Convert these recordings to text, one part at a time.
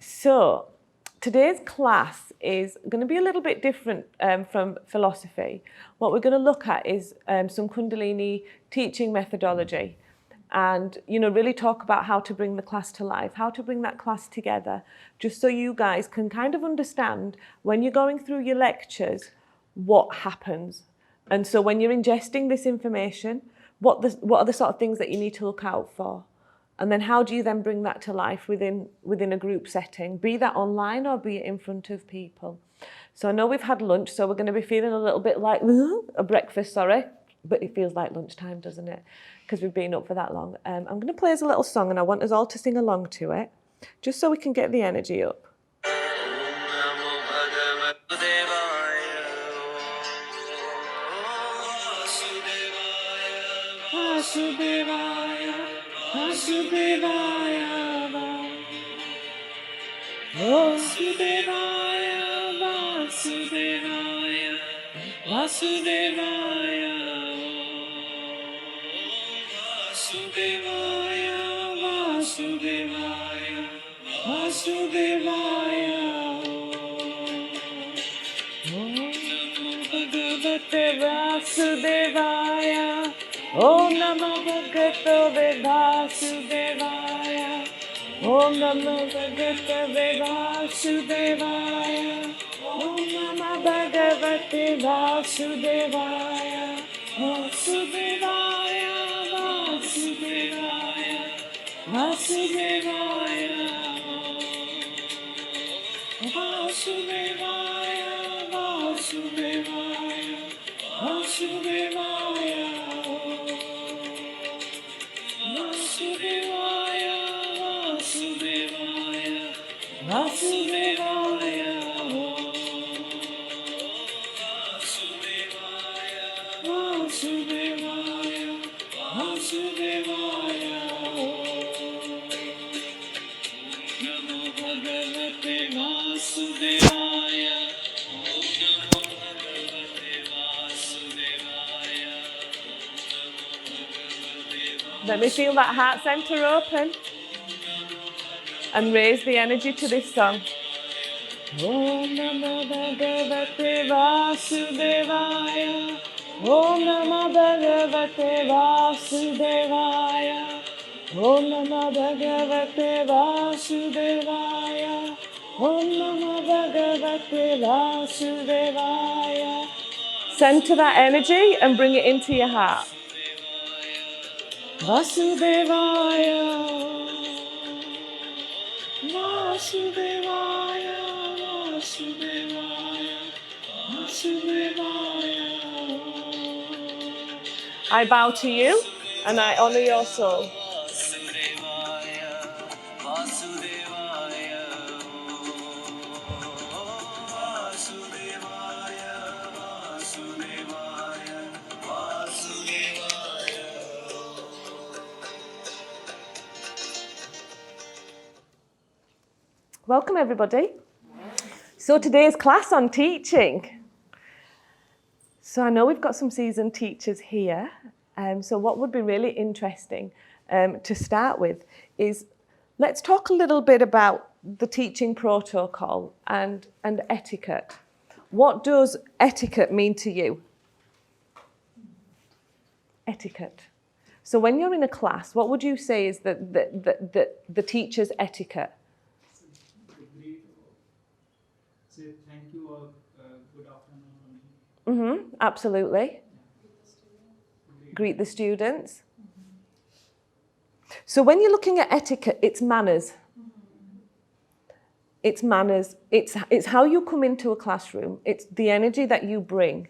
So today's class is going to be a little bit different from philosophy. What we're going to look at is some Kundalini teaching methodology, and really talk about how to bring the class to life, how to bring that class together, just so you guys can kind of understand when you're going through your lectures what happens. And so when you're ingesting this information, what are the sort of things that you need to look out for? And then how do you then bring that to life within a group setting, be that online or be it in front of people? So I know we've had lunch, so we're going to be feeling a little bit like a breakfast, but it feels like lunchtime, doesn't it? Because we've been up for that long. I'm going to play us a little song, and I want us all to sing along to it, just so we can get the energy up. Vasudevaya, Vasudevaya, Vasudevaya, Vasudevaya, Vasudevaya, Vasudevaya, Vasudevaya, Vasudevaya. Bhagavate Vasudevaya. Om Namo Bhagavate Vasudevaya. Om Namo Bhagavate Vasudevaya. Om Namo Bhagavate Vasudevaya. Vasudevaya, Vasudevaya, Vasudevaya. Vasudevaya, Vasudevaya, Vasudevaya. Vasudevaya, Vasudevaya, Vasudevaya. Vasudevaya, Vasudevaya. Namo Bhagavate Vasudevaya. Namo Bhagavate Vasudevaya. Let me feel that heart center open and raise the energy to this song. Om Namo Bhagavate Vasudevaya. Om Namo Bhagavate Vasudevaya. Om Namo Bhagavate Vasudevaya. Om Namo Bhagavate Vasudevaya. Center that energy and bring it into your heart. Vasudevaya, Vasudevaya, Vasudevaya, Vasudevaya. I bow to you and I honor your soul. Welcome everybody. So today's class on teaching. So I know we've got some seasoned teachers here. So what would be really interesting to start with is let's talk a little bit about the teaching protocol and etiquette. What does etiquette mean to you? Etiquette. So when you're in a class, what would you say is the teacher's etiquette? Say thank you or good afternoon. Absolutely. Greet the students. So when you're looking at etiquette, it's manners. It's manners. It's how you come into a classroom. It's the energy that you bring.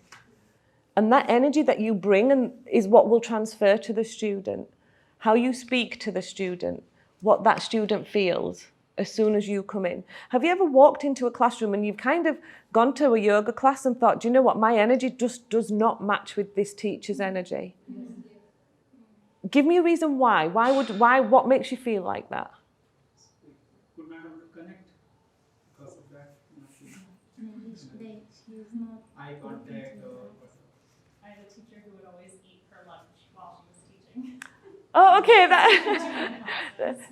And that energy that you bring is what will transfer to the student. How you speak to the student, what that student feels as soon as you come in. Have you ever walked into a classroom and you've kind of gone to a yoga class and thought, do you know what, my energy just does not match with this teacher's energy? Give me a reason why. What makes you feel like that? Could not able to connect because of that. She's not Eye contact or I had a teacher who would always eat her lunch while she was teaching. Oh, okay,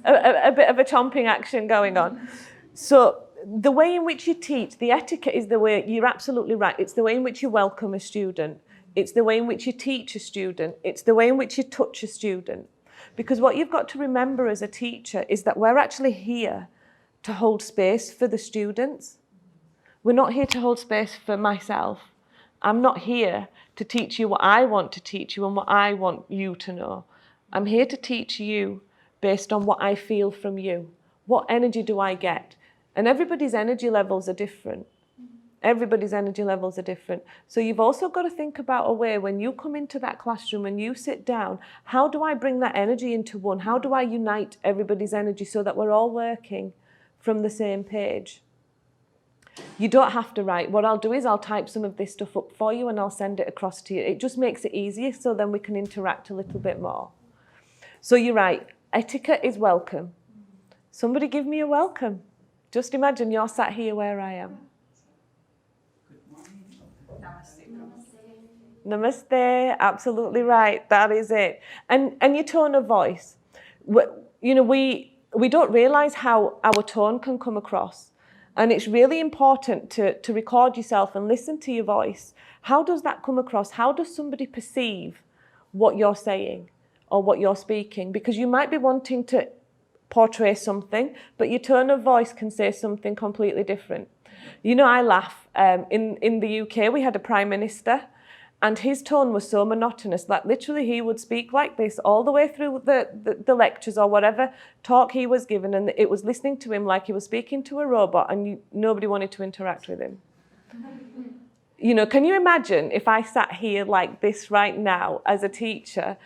a bit of a chomping action going on. So the way in which you teach, the etiquette is the way, you're absolutely right, it's the way in which you welcome a student. It's the way in which you teach a student. It's the way in which you touch a student. Because what you've got to remember as a teacher is that we're actually here to hold space for the students. We're not here to hold space for myself. I'm not here to teach you what I want to teach you and what I want you to know. I'm here to teach you based on what I feel from you. What energy do I get? And everybody's energy levels are different. Everybody's energy levels are different. So you've also got to think about a way when you come into that classroom and you sit down, how do I bring that energy into one? How do I unite everybody's energy so that we're all working from the same page? You don't have to write. What I'll do is I'll type some of this stuff up for you and I'll send it across to you. It just makes it easier so then we can interact a little bit more. So you're right, etiquette is welcome. Somebody give me a welcome. Just imagine you're sat here where I am. Namaste, absolutely right, that is it. And your tone of voice. We don't realise how our tone can come across. And it's really important to record yourself and listen to your voice. How does that come across? How does somebody perceive what you're saying or what you're speaking? Because you might be wanting to portray something, but your tone of voice can say something completely different. You know, I laugh. In the UK, we had a Prime Minister, and his tone was so monotonous that literally he would speak like this all the way through the lectures or whatever talk he was given, and it was listening to him like he was speaking to a robot, and nobody wanted to interact with him. You know, can you imagine if I sat here like this right now as a teacher,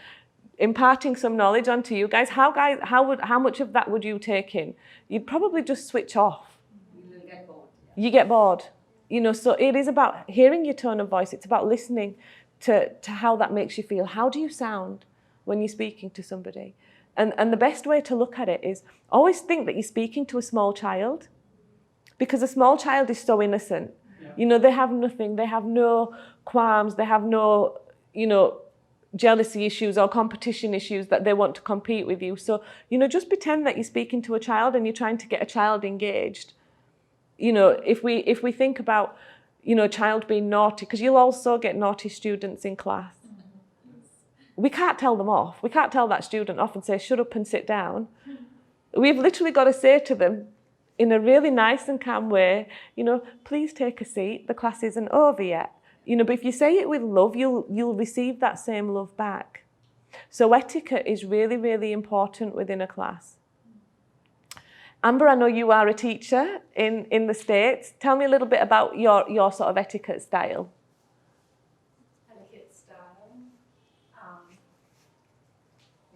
imparting some knowledge onto you guys? How much of that would you take in? You'd probably just switch off. You get bored. You get bored. You know, so it is about hearing your tone of voice. It's about listening to how that makes you feel. How do you sound when you're speaking to somebody? And the best way to look at it is always think that you're speaking to a small child, because a small child is so innocent. Yeah. You know, they have nothing. They have no qualms. They have no, jealousy issues or competition issues that they want to compete with you. So, just pretend that you're speaking to a child and you're trying to get a child engaged. You know, if we think about, a child being naughty, because you'll also get naughty students in class. We can't tell them off. We can't tell that student off and say, shut up and sit down. We've literally got to say to them in a really nice and calm way, please take a seat. The class isn't over yet. But if you say it with love, you'll receive that same love back. So etiquette is really, really important within a class. Amber, I know you are a teacher in the States. Tell me a little bit about your sort of etiquette style. Etiquette style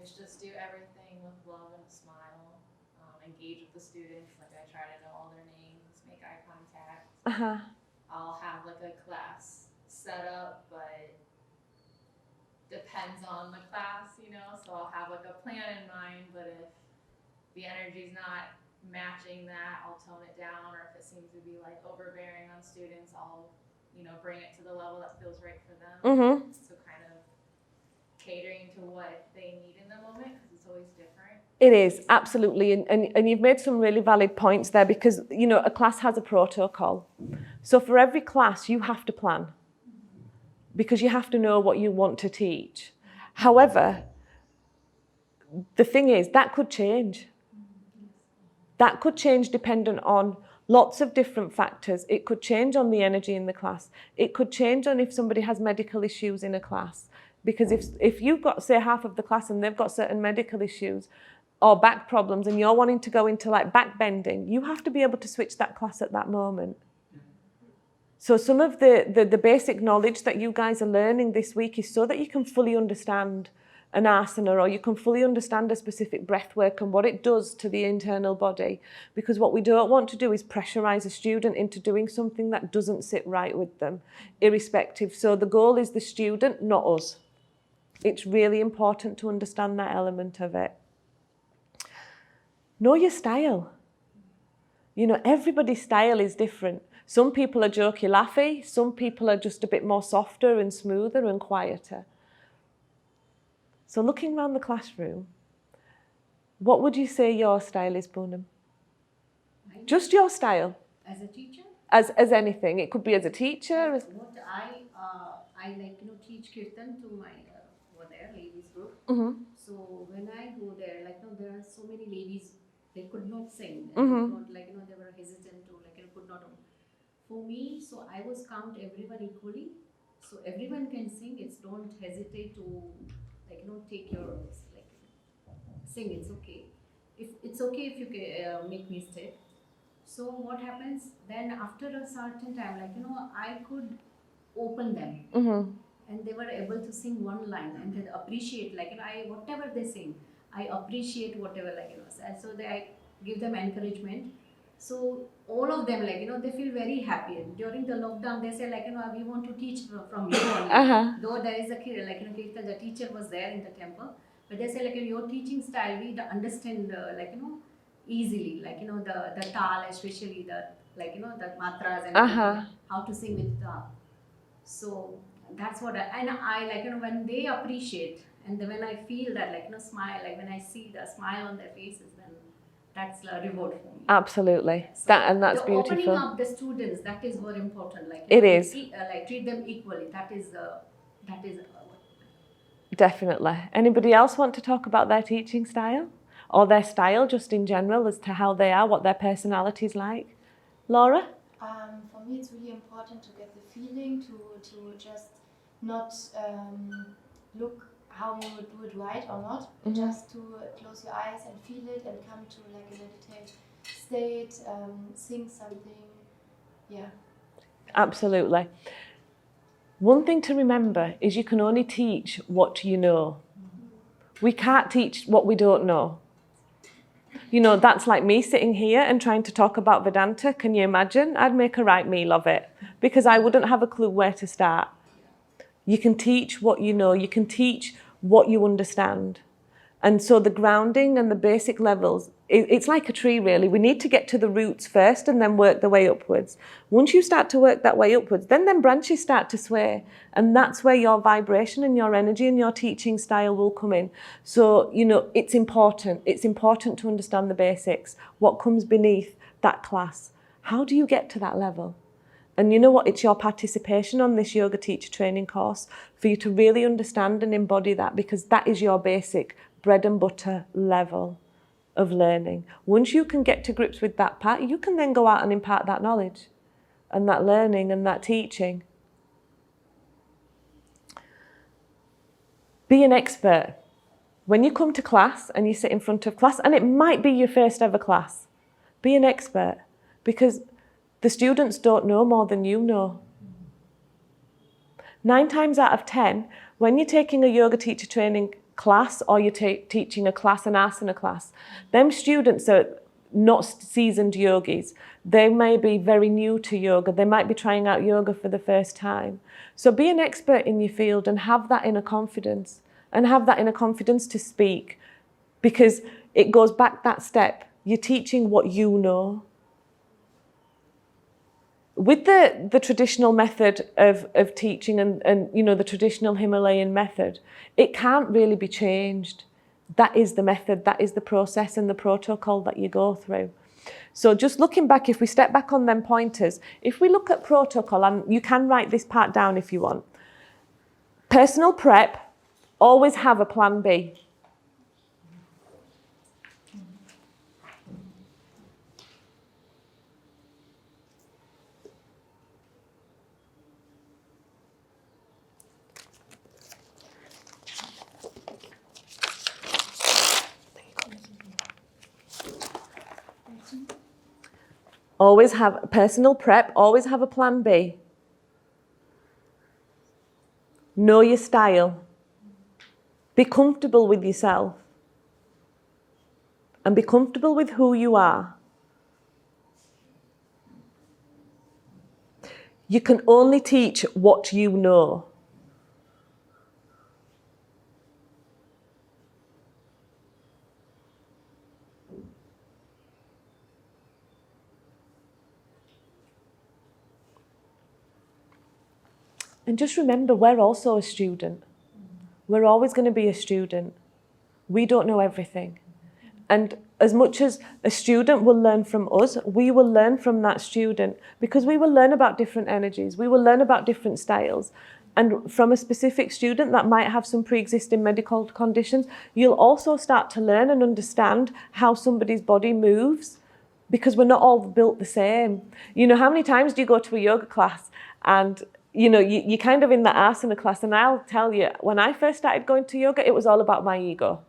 is just do everything with love and a smile. Engage with the students. Like I try to know all their names, make eye contact. Uh-huh. I'll have like a class set up, but depends on the class, So I'll have like a plan in mind, but if the energy's not matching that, I'll tone it down, or if it seems to be like overbearing on students, I'll, bring it to the level that feels right for them. Mm-hmm. So kind of catering to what they need in the moment, because it's always different. It is, absolutely. And you've made some really valid points there, because, a class has a protocol. So for every class, you have to plan, because you have to know what you want to teach. However, the thing is, that could change. That could change dependent on lots of different factors. It could change on the energy in the class. It could change on if somebody has medical issues in a class. Because if you've got, say, half of the class and they've got certain medical issues or back problems and you're wanting to go into like back bending, you have to be able to switch that class at that moment. So some of the basic knowledge that you guys are learning this week is so that you can fully understand an asana, or you can fully understand a specific breath work and what it does to the internal body. Because what we don't want to do is pressurize a student into doing something that doesn't sit right with them, irrespective. So the goal is the student, not us. It's really important to understand that element of it. Know your style. Everybody's style is different. Some people are jokey, laughy. Some people are just a bit more softer and smoother and quieter. So looking around the classroom, what would you say your style is, Poonam? My Just your style. As a teacher? As anything. It could be as a teacher. What I like, teach kirtan to my over there ladies group. Mm-hmm. So when I go there, there are so many ladies, they could not sing. And Mm-hmm. could not, they were hesitant to could not. For me, so I was count everyone equally. So everyone can sing. It's don't hesitate to take your sing. It's okay. If it's okay if you make mistake. So what happens then after a certain time, I could open them. Mm-hmm. And they were able to sing one line and they appreciate, I whatever they sing, I appreciate whatever, so I give them encouragement. So all of them, they feel very happy. During the lockdown, they say, we want to teach from you only. Uh-huh. Though there is a Kirtan, the teacher was there in the temple, but they say, your teaching style, we understand, easily, the tal, especially the, the matras and Uh-huh. how to sing with the. So that's what I when they appreciate, and then when I feel that smile, when I see the smile on their faces, then that's a reward for me. Absolutely. So That's the beautiful. opening up the students, that is more important. It is. Treat them equally. That is Definitely. Anybody else want to talk about their teaching style? Or their style just in general as to how they are, what their personality is like? Laura? For me, it's really important to get the feeling, to just not look how you would do it right or not, but just to close your eyes and feel it and come to a meditative state, sing something. Yeah. Absolutely. One thing to remember is you can only teach what you know. We can't teach what we don't know. That's like me sitting here and trying to talk about Vedanta. Can you imagine? I'd make a right meal of it because I wouldn't have a clue where to start. You can teach what you know. You can teach what you understand. And so the grounding and the basic levels, it's like a tree really. We need to get to the roots first and then work the way upwards. Once you start to work that way upwards, then branches start to sway. And that's where your vibration and your energy and your teaching style will come in. So, it's important. It's important to understand the basics. What comes beneath that class? How do you get to that level? And you know what? It's your participation on this yoga teacher training course for you to really understand and embody that, because that is your basic bread and butter level of learning. Once you can get to grips with that part, you can then go out and impart that knowledge and that learning and that teaching. Be an expert. When you come to class and you sit in front of class, and it might be your first ever class, be an expert, because the students don't know more than you know. 9 times out of 10, when you're taking a yoga teacher training class or you're teaching a class, an asana class, them students are not seasoned yogis. They may be very new to yoga. They might be trying out yoga for the first time. So be an expert in your field and have that inner confidence, and have that inner confidence to speak, because it goes back that step. You're teaching what you know. With the traditional method of teaching and the traditional Himalayan method, it can't really be changed. That is the method, that is the process and the protocol that you go through. So just looking back, if we step back on them pointers, if we look at protocol, and you can write this part down if you want. Personal prep, always have a plan B. Always have personal prep, always have a plan B. Know your style. Be comfortable with yourself. And be comfortable with who you are. You can only teach what you know. And just remember, we're also a student. We're always going to be a student. We don't know everything. And as much as a student will learn from us, we will learn from that student, because we will learn about different energies, we will learn about different styles. And from a specific student that might have some pre-existing medical conditions, you'll also start to learn and understand how somebody's body moves, because we're not all built the same. You know, how many times do you go to a yoga class and you're kind of in the asana class, and I'll tell you, when I first started going to yoga, it was all about my ego.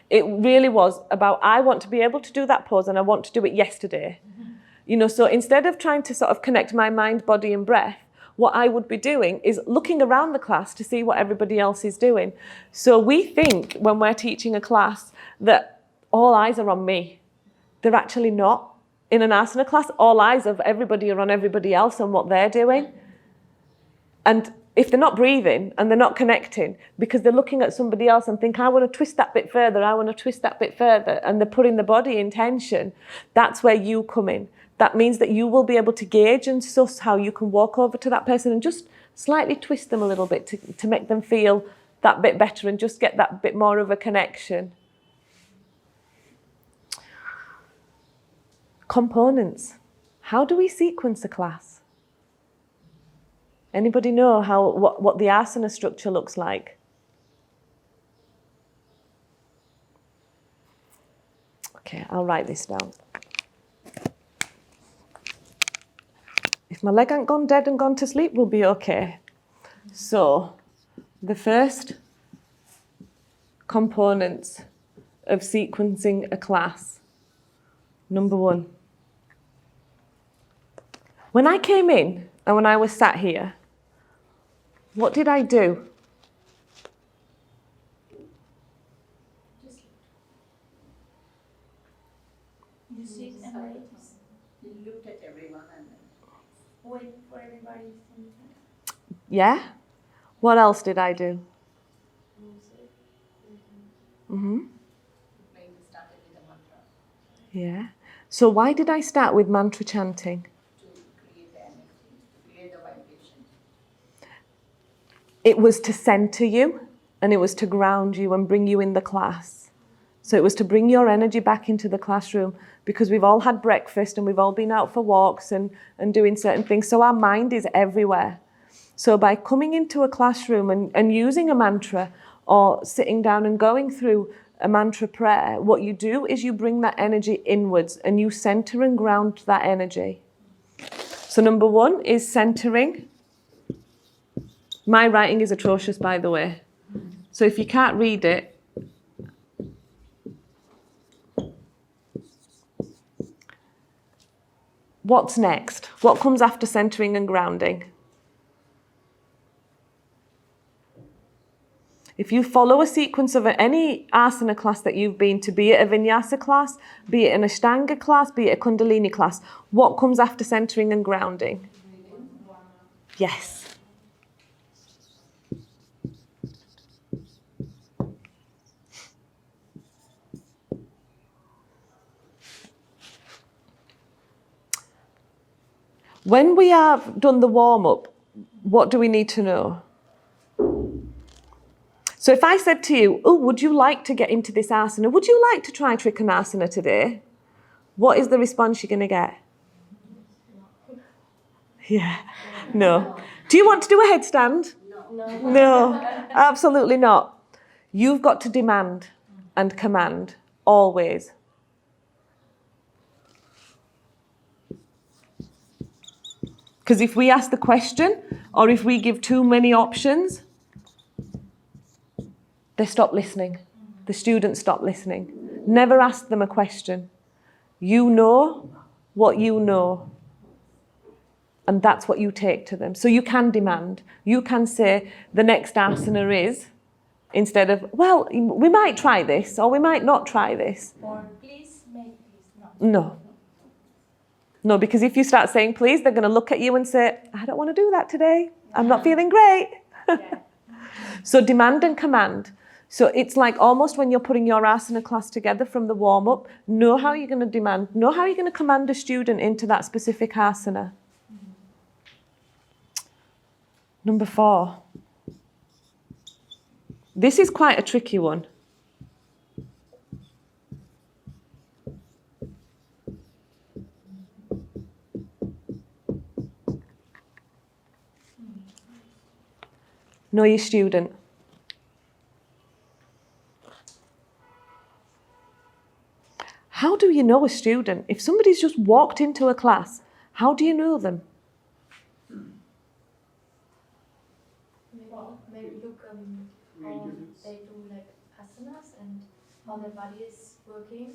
It really was about, I want to be able to do that pose and I want to do it yesterday. So instead of trying to sort of connect my mind, body and breath, what I would be doing is looking around the class to see what everybody else is doing. So we think when we're teaching a class that all eyes are on me. They're actually not. In an asana class, all eyes of everybody are on everybody else and what they're doing. And if they're not breathing and they're not connecting because they're looking at somebody else and think, I want to twist that bit further, I want to twist that bit further, and they're putting the body in tension, that's where you come in. That means that you will be able to gauge and suss how you can walk over to that person and just slightly twist them a little bit to make them feel that bit better and just get that bit more of a connection. Components. How do we sequence a class? Anybody know what the asana structure looks like? Okay, I'll write this down. If my leg ain't gone dead and gone to sleep, we'll be okay. So, the first components of sequencing a class. Number 1. When I came in and when I was sat here, what did I do? You sit and wait. You looked at everyone and then Wait for everybody to finish. Yeah? What else did I do? Mm-hmm. maybe started with a mantra Yeah. So why did I start with mantra chanting? to create the energy, to create the vibration. It was to center you, and it was to ground you and bring you in the class. So it was to bring your energy back into the classroom, because we've all had breakfast and we've all been out for walks and doing certain things. So our mind is everywhere. So by coming into a classroom and using a mantra or sitting down and going through a mantra prayer, what you do is you bring that energy inwards and you center and ground that energy. So number 1 is centering. My writing is atrocious, by the way. So if you can't read it, what's next? What comes after centering and grounding? If you follow a sequence of any asana class that you've been to, be it a vinyasa class, be it an ashtanga class, be it a kundalini class, what comes after centering and grounding? Yes. When we have done the warm-up, what do we need to know? So if I said to you, oh, would you like to get into this asana? Would you like to try Trikonasana today? What is the response you're going to get? Yeah, no. Do you want to do a headstand? No, absolutely not. You've got to demand and command, always. Because if we ask the question, or if we give too many options, they stop listening. The students stop listening. Never ask them a question. You know what you know. And that's what you take to them. So you can demand. You can say the next asana is, instead of, well, we might try this, or we might not try this. Or please make this. No. No, because if you start saying please, they're going to look at you and say, I don't want to do that today. I'm not feeling great. Yeah. So demand and command. So it's like almost when you're putting your asana class together from the warm-up, know how you're going to demand, know how you're going to command a student into that specific asana. Number 4. This is quite a tricky one. Know your student. How do you know a student? If somebody's just walked into a class, how do you know them? Maybe look how they do like asanas and how their body is working.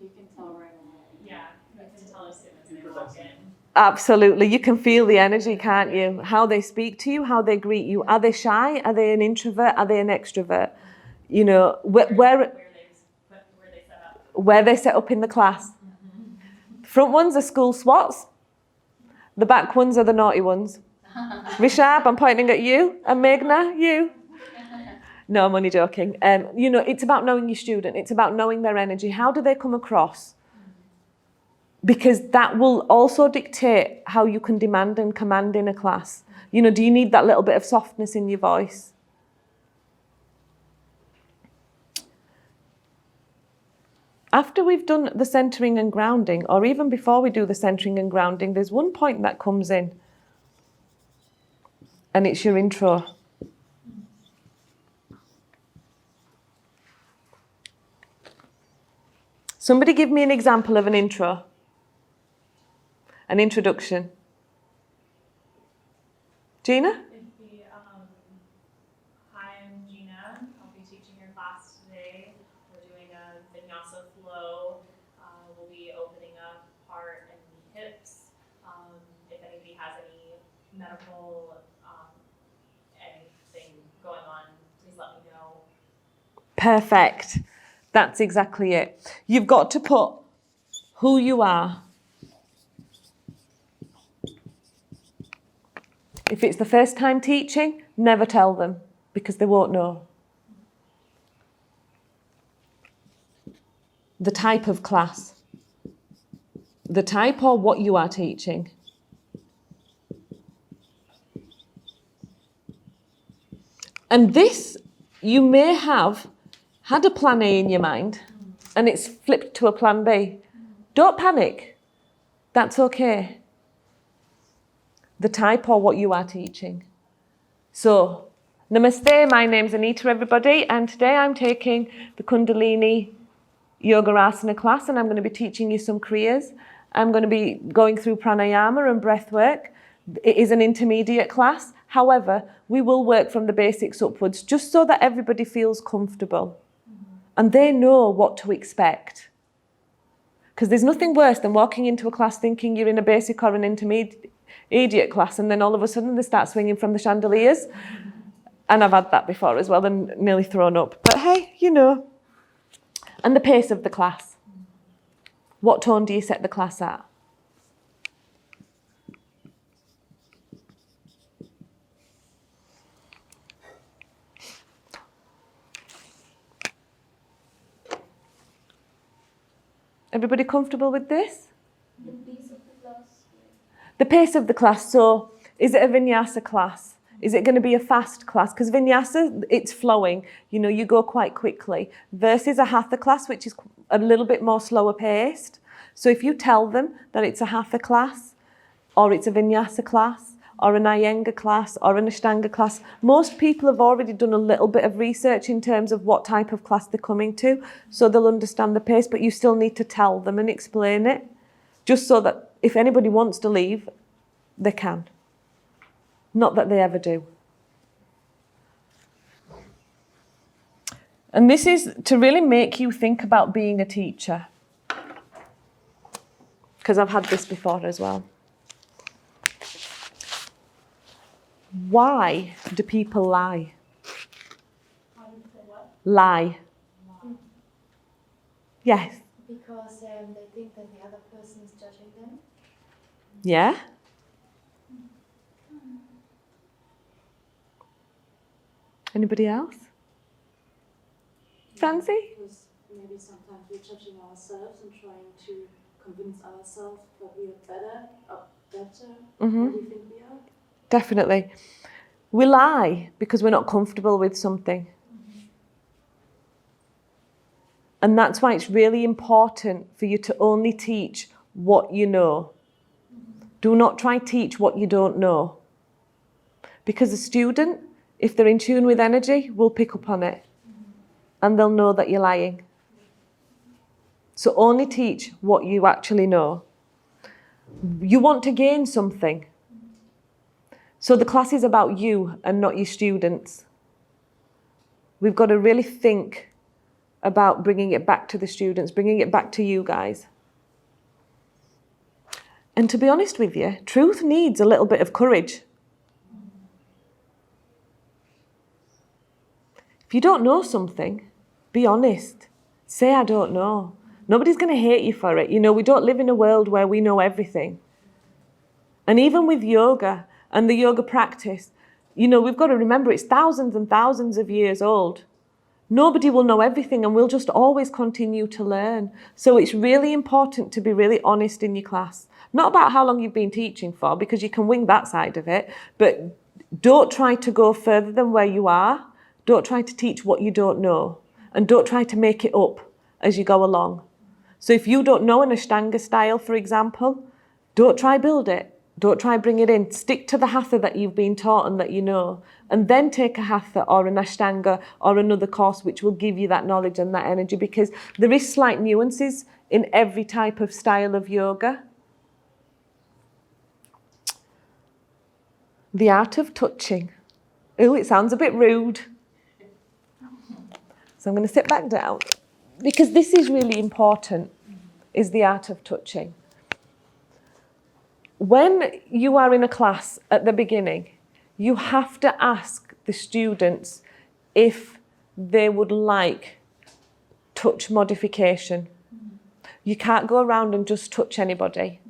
You can tell right away. Yeah, you can tell as soon as they walk in. Absolutely. You can feel the energy, can't you? How they speak to you, how they greet you. Are they shy? Are they an introvert? Are they an extrovert? You know, where they set up. where they set up in the class. The front ones are school swats. The back ones are the naughty ones. Rishab, I'm pointing at you. And Meghna, you. No, I'm only joking. You know, it's about knowing your student. It's about knowing their energy. How do they come across? Because that will also dictate how you can demand and command in a class. You know, do you need that little bit of softness in your voice? After we've done the centering and grounding, or even before we do the centering and grounding, there's one point that comes in. And it's your intro. Somebody give me an example of an intro. An introduction. Gina? It'd be, hi, I'm Gina. I'll be teaching your class today. We're doing a vinyasa flow. We'll be opening up heart and hips. If anybody has any medical, anything going on, please let me know. Perfect. That's exactly it. You've got to put who you are. If it's the first time teaching, never tell them because they won't know. The type of class. The type or what you are teaching. And this, you may have had a plan A in your mind and it's flipped to a plan B. Don't panic. That's okay. The type or what you are teaching. So, namaste, my name's Anita, everybody, and today I'm taking the Kundalini Yoga Asana class and I'm going to be teaching you some kriyas. I'm going to be going through pranayama and breath work. It is an intermediate class. However, we will work from the basics upwards just so that everybody feels comfortable and they know what to expect. Because there's nothing worse than walking into a class thinking you're in a basic or an intermediate class and then all of a sudden they start swinging from the chandeliers. And I've had that before as well and nearly thrown up. But hey, you know. And the pace of the class. What tone do you set the class at? Everybody comfortable with this? The pace of the class. The pace of the class. So, is it a vinyasa class? Is it going to be a fast class? Because vinyasa, it's flowing. You know, you go quite quickly. Versus a hatha class, which is a little bit more slower paced. So if you tell them that it's a hatha class, or it's a vinyasa class, or an Iyengar class, or an Ashtanga class, most people have already done a little bit of research in terms of what type of class they're coming to, so they'll understand the pace, but you still need to tell them and explain it, just so that if anybody wants to leave, they can. Not that they ever do. And this is to really make you think about being a teacher. Because I've had this before as well. Why do people lie? Lie. Yes. Because they think that the other person is judging them. Yeah? Anybody else? Fancy? Because maybe sometimes we're judging ourselves and trying to convince ourselves that we are better than we think we are. Definitely. We lie because we're not comfortable with something. And that's why it's really important for you to only teach what you know. Do not try to teach what you don't know. Because a student, if they're in tune with energy, will pick up on it. And they'll know that you're lying. So only teach what you actually know. You want to gain something. So the class is about you and not your students. We've got to really think about bringing it back to the students, bringing it back to you guys. And to be honest with you, truth needs a little bit of courage. If you don't know something, be honest. Say, I don't know. Nobody's going to hate you for it. You know, we don't live in a world where we know everything. And even with yoga and the yoga practice, you know, we've got to remember it's thousands and thousands of years old. Nobody will know everything and we'll just always continue to learn. So it's really important to be really honest in your class. Not about how long you've been teaching for, because you can wing that side of it, but don't try to go further than where you are. Don't try to teach what you don't know. And don't try to make it up as you go along. So if you don't know an Ashtanga style, for example, don't try build it. Don't try bring it in. Stick to the Hatha that you've been taught and that you know. And then take a Hatha or an Ashtanga or another course which will give you that knowledge and that energy, because there is slight nuances in every type of style of yoga. The art of touching. Oh, it sounds a bit rude. So I'm going to sit back down, because this is really important, is the art of touching. When you are in a class at the beginning, you have to ask the students if they would like touch modification. You can't go around and just touch anybody,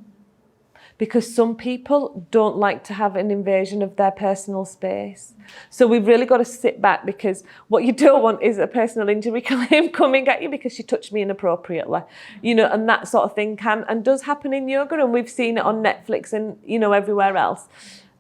because some people don't like to have an invasion of their personal space. So we've really got to sit back, because what you don't want is a personal injury claim coming at you because she touched me inappropriately, you know, and that sort of thing can and does happen in yoga, and we've seen it on Netflix and, you know, everywhere else.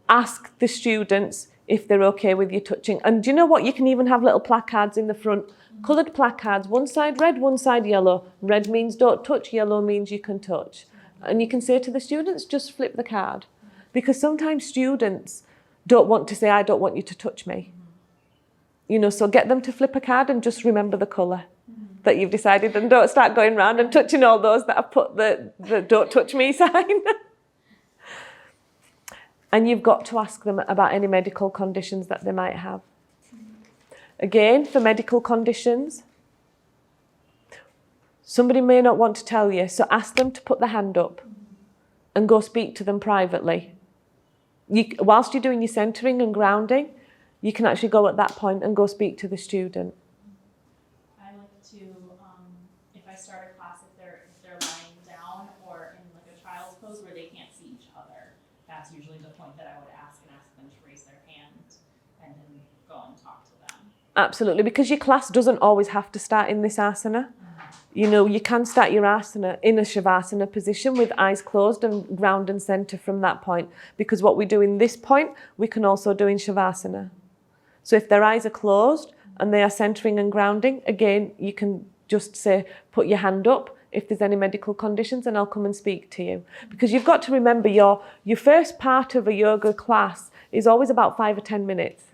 Ask the students if they're okay with you touching. And do you know what? You can even have little placards in the front, coloured placards, one side red, one side yellow. Red means don't touch, yellow means you can touch. And you can say to the students, just flip the card. Because sometimes students don't want to say, I don't want you to touch me. You know, so get them to flip a card and just remember the colour that you've decided, and don't start going around and touching all those that have put the don't touch me sign. And you've got to ask them about any medical conditions that they might have. Again, for medical conditions, somebody may not want to tell you, so ask them to put their hand up and go speak to them privately. Whilst you're doing your centering and grounding, you can actually go at that point and go speak to the student. I like to, if I start a class, if they're lying down or in like a child's pose where they can't see each other, that's usually the point that I would ask them to raise their hand and then go and talk to them. Absolutely, because your class doesn't always have to start in this asana. You know, you can start your asana in a shavasana position with eyes closed and ground and center from that point. Because what we do in this point, we can also do in shavasana. So if their eyes are closed and they are centering and grounding, again, you can just say, put your hand up if there's any medical conditions, and I'll come and speak to you. Because you've got to remember your first part of a yoga class is always about 5 or 10 minutes.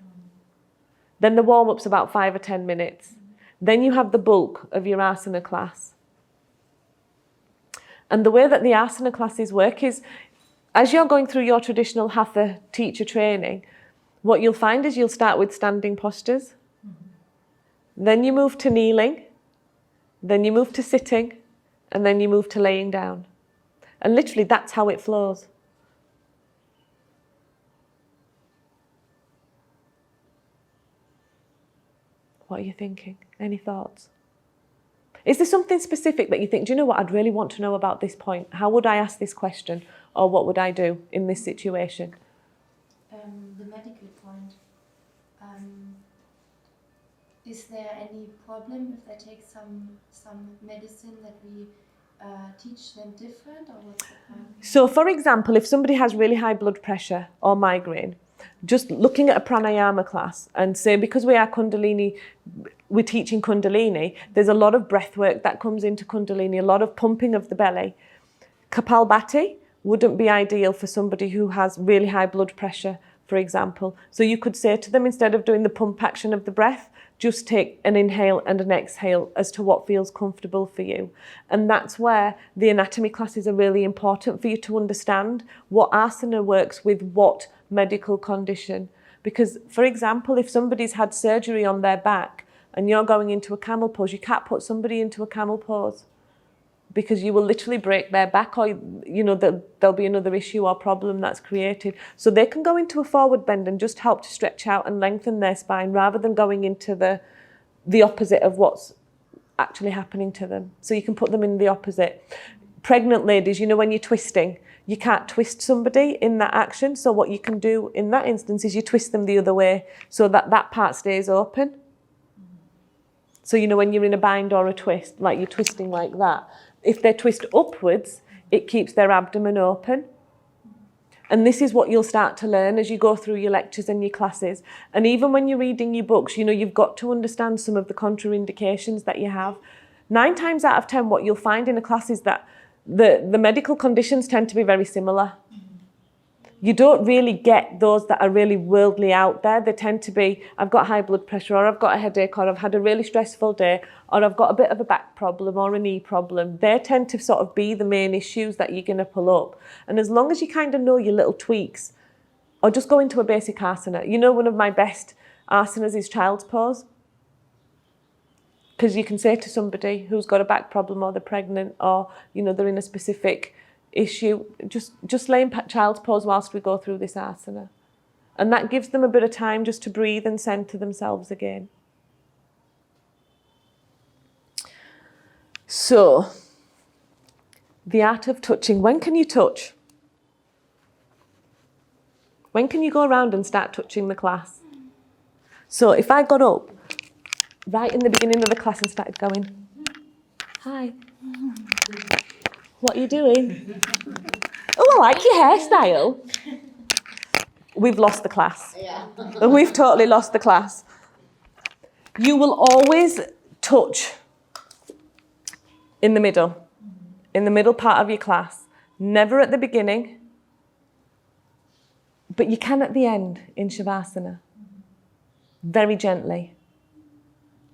Then the warm-up's about 5 or 10 minutes. Then you have the bulk of your asana class. And the way that the asana classes work is, as you're going through your traditional Hatha teacher training, what you'll find is you'll start with standing postures. Then you move to kneeling. Then you move to sitting. And then you move to laying down. And literally that's how it flows. What are you thinking? Any thoughts? Is there something specific that you think, do you know what, I'd really want to know about this point? How would I ask this question? Or what would I do in this situation? The medical point. Is there any problem if they take some medicine that we teach them different, or what's the point? So for example, if somebody has really high blood pressure or migraine, just looking at a pranayama class and say, because we are Kundalini, we're teaching Kundalini, there's a lot of breath work that comes into Kundalini, a lot of pumping of the belly. Kapalbhati wouldn't be ideal for somebody who has really high blood pressure for example. So you could say to them, instead of doing the pump action of the breath, just take an inhale and an exhale as to what feels comfortable for you. And that's where the anatomy classes are really important for you to understand what asana works with what medical condition. Because, for example, if somebody's had surgery on their back and you're going into a camel pose, you can't put somebody into a camel pose because you will literally break their back, or there'll be another issue or problem that's created. So they can go into a forward bend and just help to stretch out and lengthen their spine rather than going into the opposite of what's actually happening to them. So you can put them in the opposite. Pregnant ladies, when you're twisting, you can't twist somebody in that action. So what you can do in that instance is you twist them the other way so that part stays open. So, when you're in a bind or a twist, like you're twisting like that, if they twist upwards, it keeps their abdomen open. And this is what you'll start to learn as you go through your lectures and your classes. And even when you're reading your books, you've got to understand some of the contraindications that you have. 9 times out of 10, what you'll find in a class is that the medical conditions tend to be very similar. You don't really get those that are really worldly out there. They tend to be, I've got high blood pressure, or I've got a headache, or I've had a really stressful day, or I've got a bit of a back problem or a knee problem. They tend to sort of be the main issues that you're going to pull up. And as long as you kind of know your little tweaks, or just go into a basic asana. One of my best asanas is child's pose. Because you can say to somebody who's got a back problem, or they're pregnant, or they're in a specific issue, just lay in child's pose whilst we go through this asana. And that gives them a bit of time just to breathe and center themselves again. So, the art of touching. When can you touch? When can you go around and start touching the class? So if I got up right in the beginning of the class and started going, hi, what are you doing? Oh, I like your hairstyle. We've lost the class. Yeah. We've totally lost the class. You will always touch in the middle part of your class. Never at the beginning, but you can at the end in Shavasana. Very gently,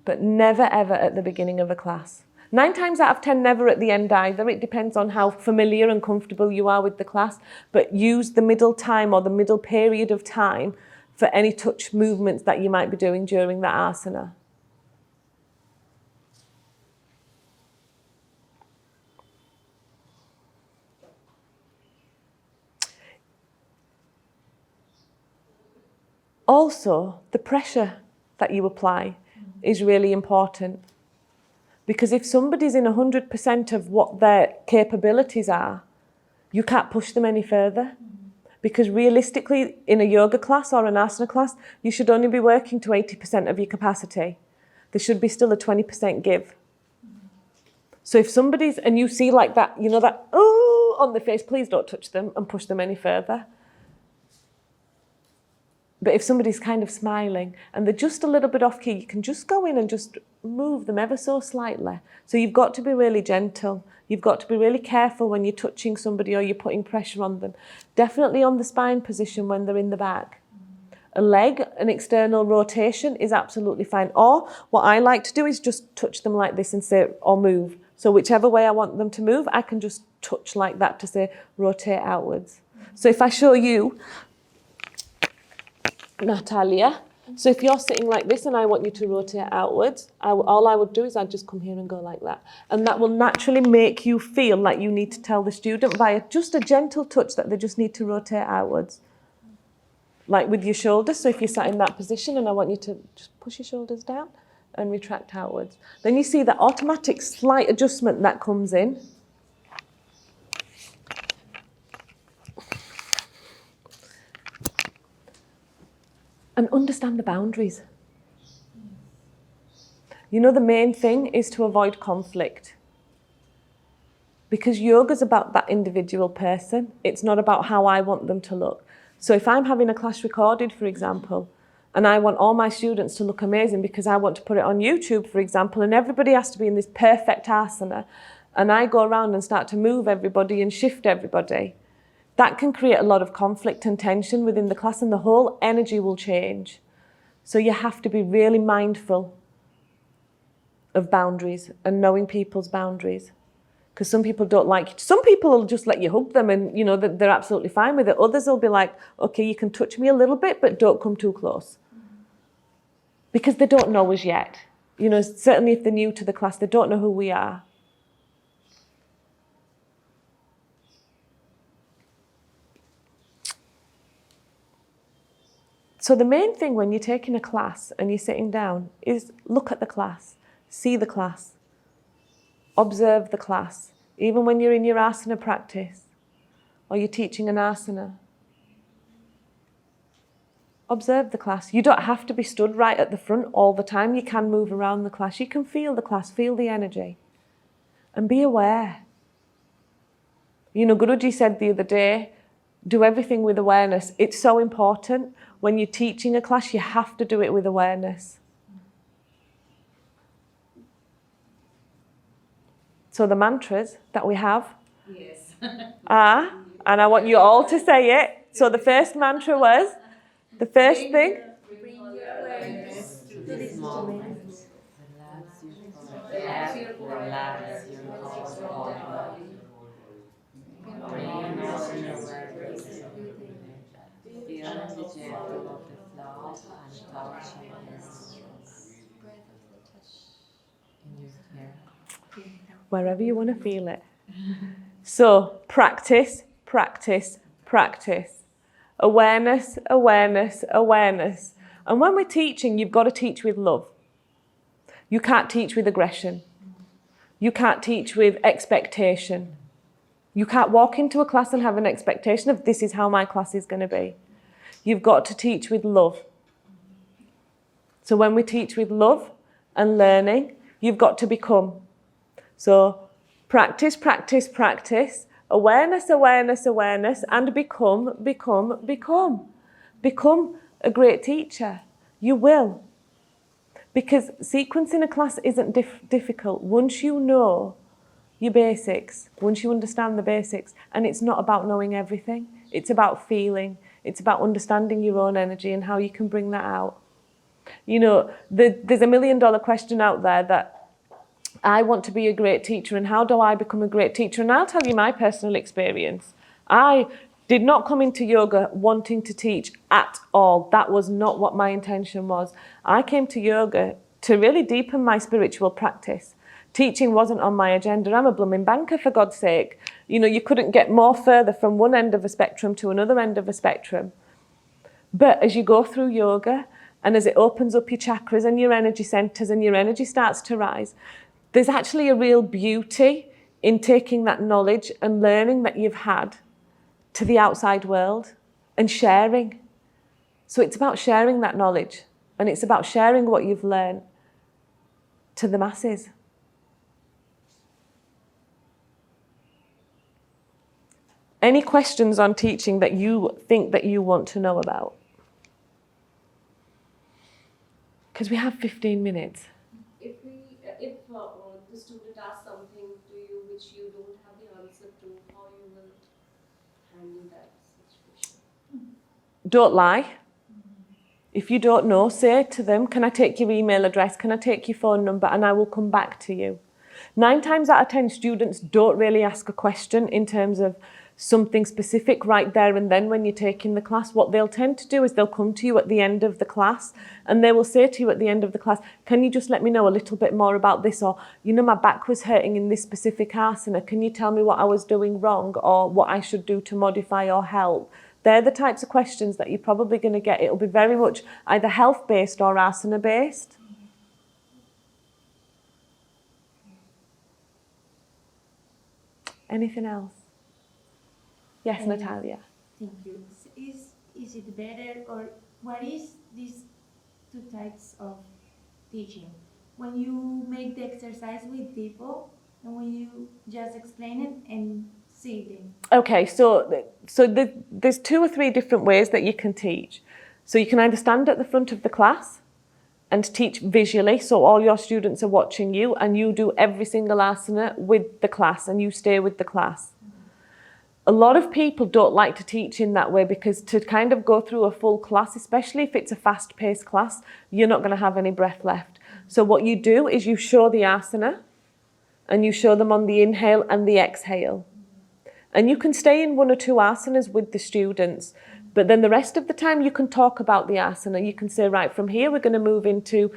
but never ever at the beginning of a class. 9 times out of 10, never at the end either. It depends on how familiar and comfortable you are with the class, but use the middle time or the middle period of time for any touch movements that you might be doing during that asana. Also, the pressure that you apply is really important. Because if somebody's in 100% of what their capabilities are, you can't push them any further. Because realistically, in a yoga class or an asana class, you should only be working to 80% of your capacity. There should be still a 20% give. So if somebody's, and you see like that, that, oh, on the face, please don't touch them and push them any further. But if somebody's kind of smiling and they're just a little bit off key, you can just go in and just move them ever so slightly. So you've got to be really gentle. You've got to be really careful when you're touching somebody or you're putting pressure on them. Definitely on the spine position when they're in the back. A leg, an external rotation is absolutely fine. Or what I like to do is just touch them like this and say, or move. So whichever way I want them to move, I can just touch like that to say, rotate outwards. So if I show you, Natalia, so if you're sitting like this and I want you to rotate outwards, all I would do is I'd just come here and go like that. And that will naturally make you feel like you need to tell the student by just a gentle touch that they just need to rotate outwards. Like with your shoulders, so if you're sat in that position and I want you to just push your shoulders down and retract outwards. Then you see that automatic slight adjustment that comes in. And understand the boundaries. The main thing is to avoid conflict. Because yoga's about that individual person. It's not about how I want them to look. So if I'm having a class recorded, for example, and I want all my students to look amazing because I want to put it on YouTube, for example, and everybody has to be in this perfect asana, and I go around and start to move everybody and shift everybody, that can create a lot of conflict and tension within the class, and the whole energy will change. So you have to be really mindful of boundaries and knowing people's boundaries. Because some people don't like it. Some people will just let you hug them and, you know, they're absolutely fine with it. Others will be like, okay, you can touch me a little bit, but don't come too close. Because they don't know us yet. You know, certainly if they're new to the class, they don't know who we are. So the main thing when you're taking a class and you're sitting down is look at the class, see the class. Observe the class, even when you're in your asana practice or you're teaching an asana. Observe the class. You don't have to be stood right at the front all the time. You can move around the class. You can feel the class, feel the energy, and be aware. You know, Guruji said the other day, do everything with awareness. It's so important. When you're teaching a class, you have to do it with awareness. So the mantras that we have are, and I want you all to say it. So the first mantra was, the first thing. Bring your awareness to this moment. Relax your whole body. Bring your awareness to feel the gentle of the flow and touch in your nostrils. In your hair. Wherever you want to feel it. So practice, practice, practice. Awareness, awareness, awareness. And when we're teaching, you've got to teach with love. You can't teach with aggression. You can't teach with expectation. You can't walk into a class and have an expectation of this is how my class is going to be. You've got to teach with love. So when we teach with love and learning, you've got to become. So practice, practice, practice. Awareness, awareness, awareness, and become, become, become. Become a great teacher. You will. Because sequencing a class isn't difficult. Once you know your basics, once you understand the basics, and it's not about knowing everything, it's about feeling, it's about understanding your own energy and how you can bring that out. You know, there's $1 million question out there that I want to be a great teacher, and how do I become a great teacher? And I'll tell you my personal experience. I did not come into yoga wanting to teach at all. That was not what my intention was. I came to yoga to really deepen my spiritual practice. Teaching wasn't on my agenda. I'm a blooming banker, for God's sake. You know, you couldn't get more further from one end of a spectrum to another end of a spectrum. But as you go through yoga, and as it opens up your chakras and your energy centers and your energy starts to rise, there's actually a real beauty in taking that knowledge and learning that you've had to the outside world and sharing. So it's about sharing that knowledge, and it's about sharing what you've learned to the masses. Any questions on teaching that you think that you want to know about? Because we have 15 minutes. If the student asks something to you which you don't have the answer to, how you will handle that situation? Don't lie. If you don't know, say to them, can I take your email address? Can I take your phone number? And I will come back to you. 9 times out of 10, students don't really ask a question in terms of something specific right there and then when you're taking the class. What they'll tend to do is they'll come to you at the end of the class and they will say to you at the end of the class, can you just let me know a little bit more about this? Or, you know, my back was hurting in this specific asana. Can you tell me what I was doing wrong or what I should do to modify or help? They're the types of questions that you're probably going to get. It'll be very much either health-based or asana-based. Anything else? Yes, Natalia. Thank you. Is it better, or what is these 2 types of teaching? When you make the exercise with people and when you just explain it and see them? Okay, so there's 2 or 3 different ways that you can teach. So you can either stand at the front of the class and teach visually, so all your students are watching you and you do every single asana with the class and you stay with the class. a lot of people don't like to teach in that way, because to kind of go through a full class, especially if it's a fast-paced class, you're not going to have any breath left. So what you do is you show the asana, and you show them on the inhale and the exhale. And you can stay in 1 or 2 asanas with the students, but then the rest of the time you can talk about the asana. You can say, right, from here we're going to move into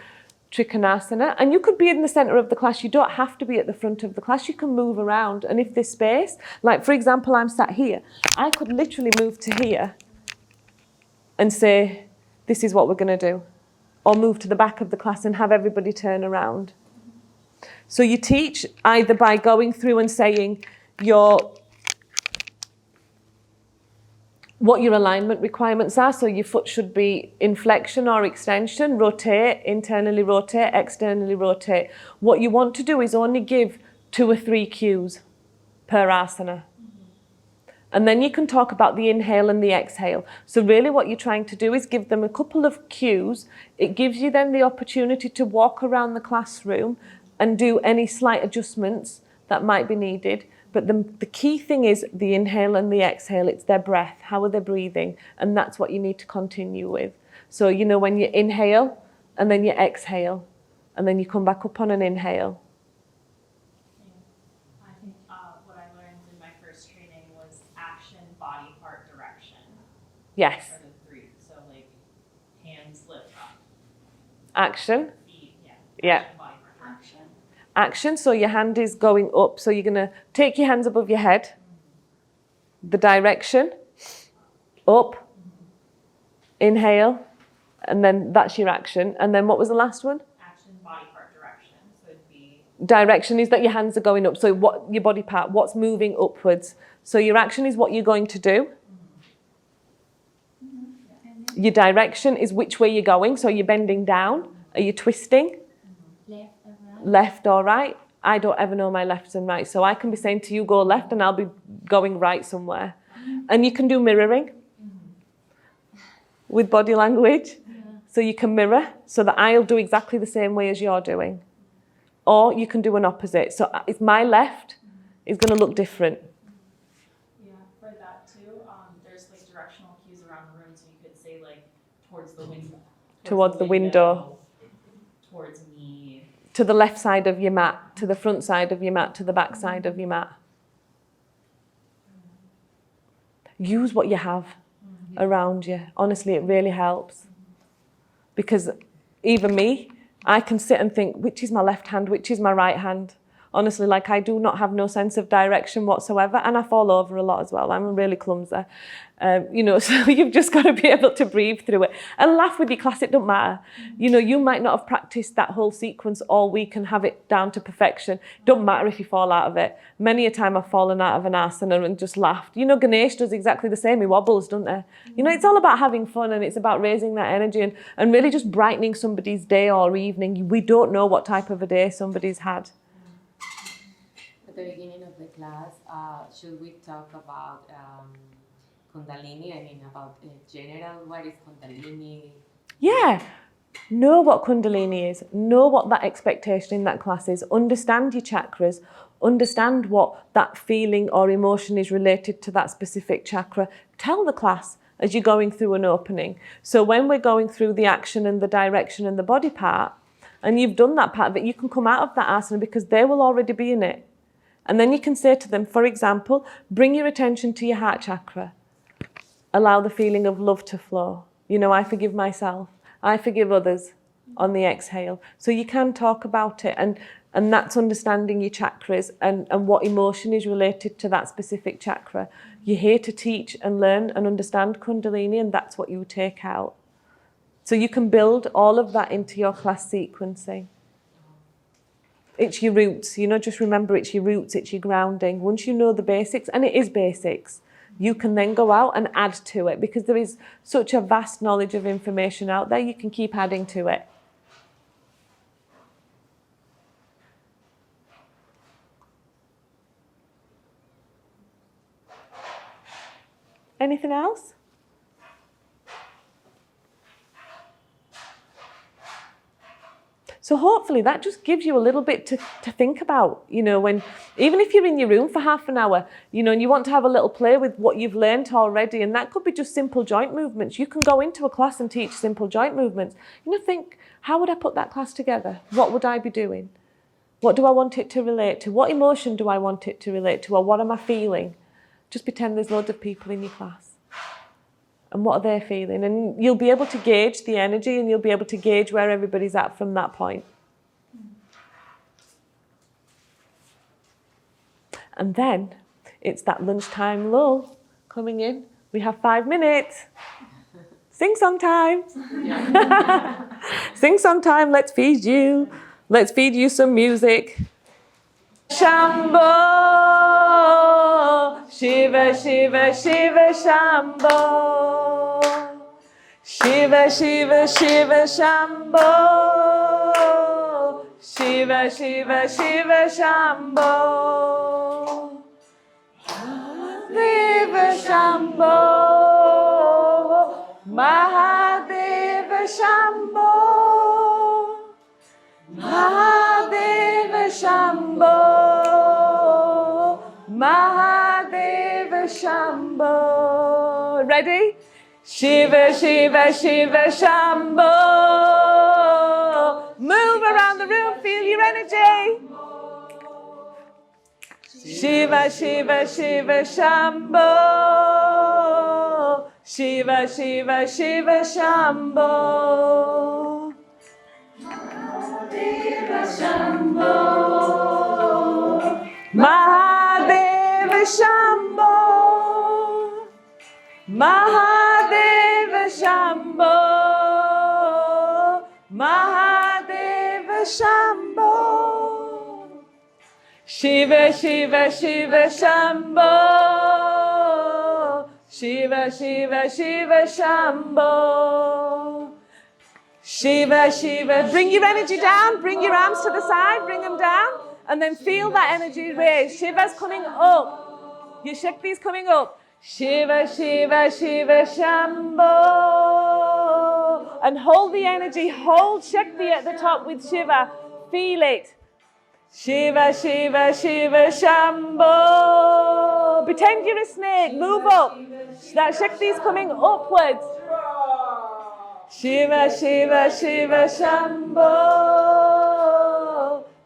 Trikonasana, and you could be in the center of the class. You don't have to be at the front of the class. You can move around, and if there's space, like for example, I'm sat here, I could literally move to here and say, this is what we're going to do, or move to the back of the class and have everybody turn around. So you teach either by going through and saying what your alignment requirements are. So your foot should be in flexion or extension, rotate, internally rotate, externally rotate. What you want to do is only give 2 or 3 cues per asana. And then you can talk about the inhale and the exhale. So really what you're trying to do is give them a couple of cues. It gives you then the opportunity to walk around the classroom and do any slight adjustments that might be needed. But the key thing is the inhale and the exhale. It's their breath. How are they breathing? And that's what you need to continue with. So, you know, when you inhale and then you exhale and then you come back up on an inhale. I think what I learned in my first training was action, body part, direction. Yes. Are the 3. So like hands lift up. Action. Feet, yeah. Yeah. Action, body part, direction. Action, so your hand is going up. So you're going to take your hands above your head. The direction, up, inhale, and then that's your action. And then what was the last one? Action, body part, direction. So it'd be... Direction is that your hands are going up. So what your body part, what's moving upwards. So your action is what you're going to do. Your direction is which way you're going. So you're bending down. Are you twisting? Left or right. I don't ever know my left and right. So I can be saying to you, go left, and I'll be going right somewhere. And you can do mirroring with body language. So you can mirror so that I'll do exactly the same way as you're doing. Or you can do an opposite. So if my left is going to look different. Yeah, for that too, there's like directional cues around the room. So you could say like towards the window. Towards the window. Towards me. To the left side of your mat, to the front side of your mat, to the back side of your mat. Use what you have around you. Honestly, it really helps. Because even me, I can sit and think, which is my left hand, which is my right hand? Honestly, like I do not have no sense of direction whatsoever, and I fall over a lot as well. I'm really clumsy. You know, so you've just got to be able to breathe through it and laugh with your class. It don't matter. You know, you might not have practiced that whole sequence all week and have it down to perfection. Don't matter if you fall out of it. Many a time I've fallen out of an asana and just laughed. You know, Ganesh does exactly the same. He wobbles, doesn't he? You know, it's all about having fun, and it's about raising that energy and really just brightening somebody's day or evening. We don't know what type of a day somebody's had. At the beginning of the class, should we talk about Kundalini? I mean, about general, what is Kundalini? Yeah. Know what Kundalini is. Know what that expectation in that class is. Understand your chakras. Understand what that feeling or emotion is related to that specific chakra. Tell the class as you're going through an opening. So when we're going through the action and the direction and the body part, and you've done that part of it, you can come out of that asana because they will already be in it. And then you can say to them, for example, bring your attention to your heart chakra. Allow the feeling of love to flow. You know, I forgive myself. I forgive others on the exhale. So you can talk about it, and that's understanding your chakras and what emotion is related to that specific chakra. You're here to teach and learn and understand Kundalini, and that's what you take out. So you can build all of that into your class sequencing. It's your roots, you know, just remember it's your roots, it's your grounding. Once you know the basics, and it is basics, you can then go out and add to it because there is such a vast knowledge of information out there, you can keep adding to it. Anything else? So hopefully that just gives you a little bit to think about, you know, when, even if you're in your room for half an hour, you know, and you want to have a little play with what you've learned already, and that could be just simple joint movements. You can go into a class and teach simple joint movements. You know, think, how would I put that class together? What would I be doing? What do I want it to relate to? What emotion do I want it to relate to? Or what am I feeling? Just pretend there's loads of people in your class. And what are they feeling? And you'll be able to gauge the energy, and you'll be able to gauge where everybody's at from that point. And then it's that lunchtime lull coming in. We have 5 minutes. Sing song time. Sing song time, let's feed you. Let's feed you some music. Shambho, Shiva, Shiva, Shiva, Shambho. Shiva, Shiva, Shiva, Shambho. Shiva, Shiva, Shiva, Shambho. Mahadeva Shambho. Mahadeva Shambho. Mahadeva Shambho. Mahadeva Shambho. Ready? Shiva, Shiva, Shiva, Shambho. Move around the room, feel your energy. Shiva, Shiva, Shiva, Shambho. Shiva, Shiva, Shiva, Shambho. Mahadeva Shambho. Mahadeva Shambho. Mahadeva Shambho. Mahadeva Shambho. Shiva, Shiva, Shiva, Shambho. Shiva, Shiva, Shiva, Shambho. Shiva, Shiva. Bring your energy down. Bring your arms to the side. Bring them down. And then feel that energy raise. Shiva's coming up. Your Shakti's coming up. Shiva, Shiva, Shiva, Shambho. And hold the energy. Hold Shakti at the top with Shiva. Feel it. Shiva, Shiva, Shiva, Shambho. Pretend you're a snake. Move up. That Shakti's coming upwards. Shiva, Shiva, Shiva, Shambho.